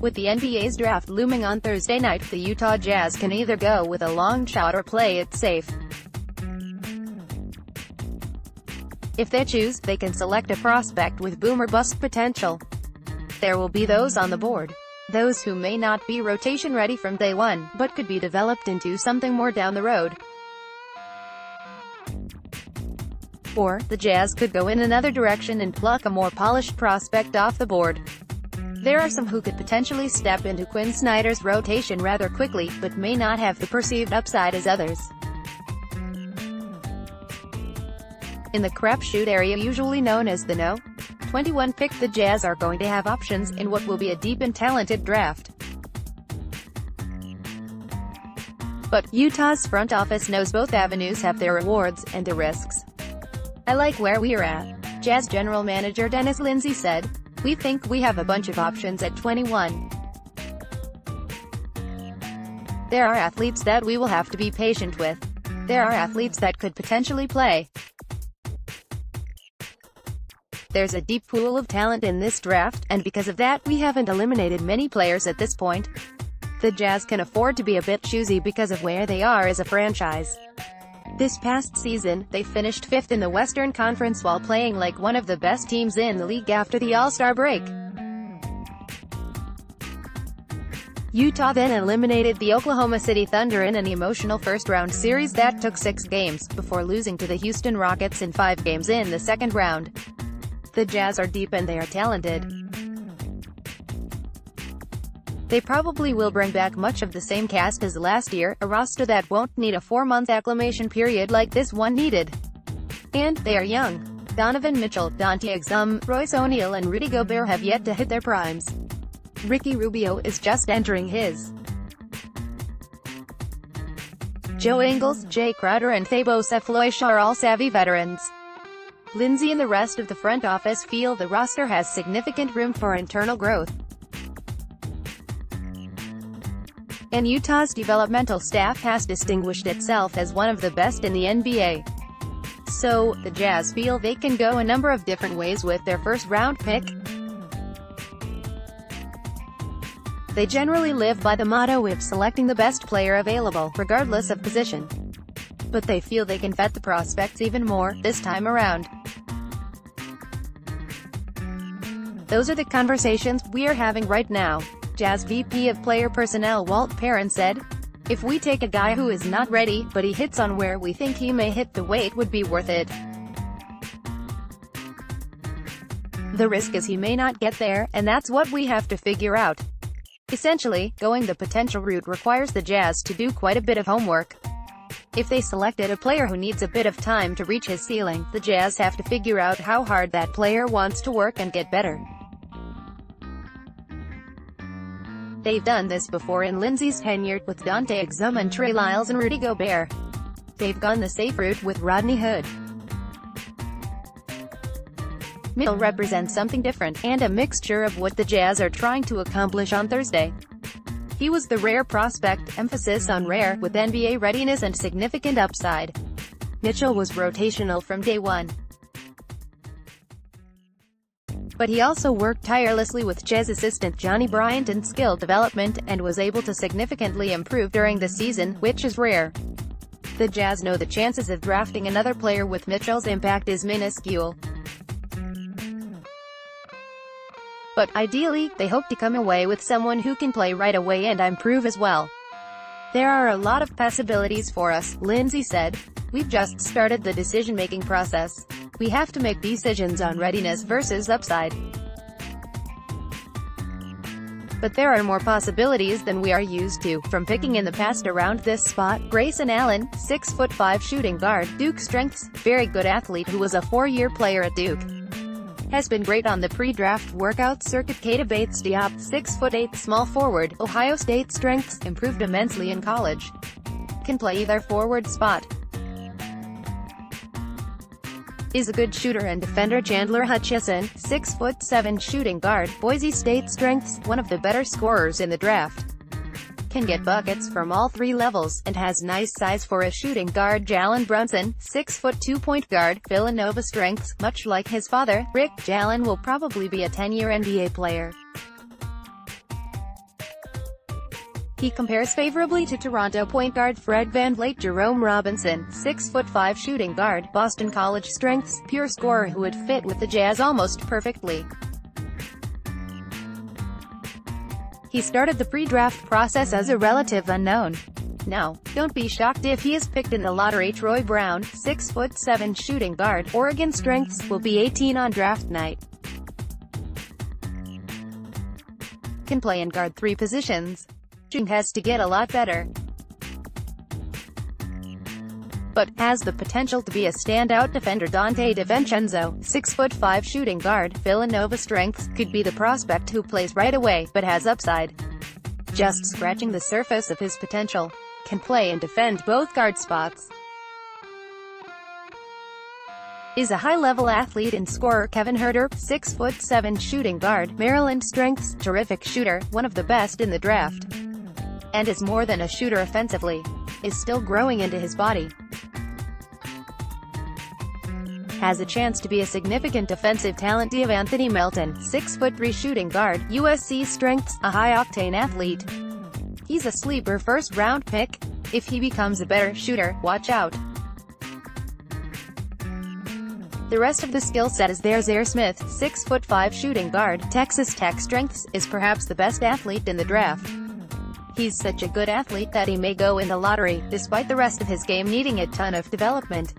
With the NBA's draft looming on Thursday night, the Utah Jazz can either go with a long shot or play it safe. If they choose, they can select a prospect with boom or bust potential. There will be those on the board. Those who may not be rotation ready from day one, but could be developed into something more down the road. Or, the Jazz could go in another direction and pluck a more polished prospect off the board. There are some who could potentially step into Quin Snyder's rotation rather quickly, but may not have the perceived upside as others. In the crapshoot area usually known as the No. 21 pick, the Jazz are going to have options in what will be a deep and talented draft. But Utah's front office knows both avenues have their rewards and their risks. "I like where we're at," Jazz general manager Dennis Lindsey said. "We think we have a bunch of options at 21. There are athletes that we will have to be patient with. There are athletes that could potentially play. There's a deep pool of talent in this draft, and because of that, we haven't eliminated many players at this point. The Jazz can afford to be a bit choosy because of where they are as a franchise. This past season, they finished 5th in the Western Conference while playing like one of the best teams in the league after the All-Star break. Utah then eliminated the Oklahoma City Thunder in an emotional first-round series that took 6 games, before losing to the Houston Rockets in 5 games in the second round. The Jazz are deep and they are talented. They probably will bring back much of the same cast as last year, a roster that won't need a 4-month acclimation period like this one needed. And they are young. Donovan Mitchell, Dante Exum, Royce O'Neal and Rudy Gobert have yet to hit their primes. Ricky Rubio is just entering his. Joe Ingles, Jay Crowder and Thabo Sefolosha are all savvy veterans. Lindsey and the rest of the front office feel the roster has significant room for internal growth. And Utah's developmental staff has distinguished itself as one of the best in the NBA. So, the Jazz feel they can go a number of different ways with their first-round pick. They generally live by the motto of selecting the best player available, regardless of position. But they feel they can vet the prospects even more, this time around. Those are the conversations we are having right now, Jazz VP of Player Personnel Walt Perrin said. "If we take a guy who is not ready, but he hits on where we think he may hit, the wait would be worth it. The risk is he may not get there, and that's what we have to figure out." Essentially, going the potential route requires the Jazz to do quite a bit of homework. If they selected a player who needs a bit of time to reach his ceiling, the Jazz have to figure out how hard that player wants to work and get better. They've done this before in Lindsey's tenure, with Dante Exum and Trey Lyles and Rudy Gobert. They've gone the safe route with Rodney Hood. Mitchell represents something different, and a mixture of what the Jazz are trying to accomplish on Thursday. He was the rare prospect, emphasis on rare, with NBA readiness and significant upside. Mitchell was rotational from day one. But he also worked tirelessly with Jazz assistant Johnny Bryant in skill development, and was able to significantly improve during the season, which is rare. The Jazz know the chances of drafting another player with Mitchell's impact is minuscule. But ideally, they hope to come away with someone who can play right away and improve as well. "There are a lot of possibilities for us," Lindsey said. "We've just started the decision-making process. We have to make decisions on readiness versus upside. But there are more possibilities than we are used to, from picking in the past around this spot." Grayson Allen, 6'5" shooting guard, Duke strengths, very good athlete who was a 4-year player at Duke. Has been great on the pre-draft workout circuit. Keita Bates-Diop, 6'8" small forward, Ohio State strengths, improved immensely in college. Can play either forward spot. Is a good shooter and defender. Chandler Hutchison, 6'7" shooting guard, Boise State strengths, one of the better scorers in the draft. Can get buckets from all 3 levels, and has nice size for a shooting guard. Jalen Brunson, 6'2" point guard, Villanova strengths, much like his father, Rick. Jalen will probably be a 10-year NBA player. He compares favorably to Toronto point guard Fred VanVleet. Jerome Robinson, 6'5" shooting guard, Boston College strengths, pure scorer who would fit with the Jazz almost perfectly. He started the pre-draft process as a relative unknown. Now, don't be shocked if he is picked in the lottery. Troy Brown, 6'7" shooting guard, Oregon strengths, will be 18 on draft night. Can play and guard 3 positions. Shooting has to get a lot better, but has the potential to be a standout defender. Dante DiVincenzo, 6'5" shooting guard, Villanova strengths, could be the prospect who plays right away, but has upside. Just scratching the surface of his potential. Can play and defend both guard spots. Is a high-level athlete and scorer. Kevin Huerter, 6'7" shooting guard, Maryland strengths, terrific shooter, one of the best in the draft. And is more than a shooter offensively. Is still growing into his body. Has a chance to be a significant defensive talent. Anthony Melton, 6'3" shooting guard, USC strengths, a high-octane athlete. He's a sleeper first-round pick. If he becomes a better shooter, watch out. The rest of the skill set is there. Zaire Smith, 6'5" shooting guard, Texas Tech strengths, is perhaps the best athlete in the draft. He's such a good athlete that he may go in the lottery, despite the rest of his game needing a ton of development.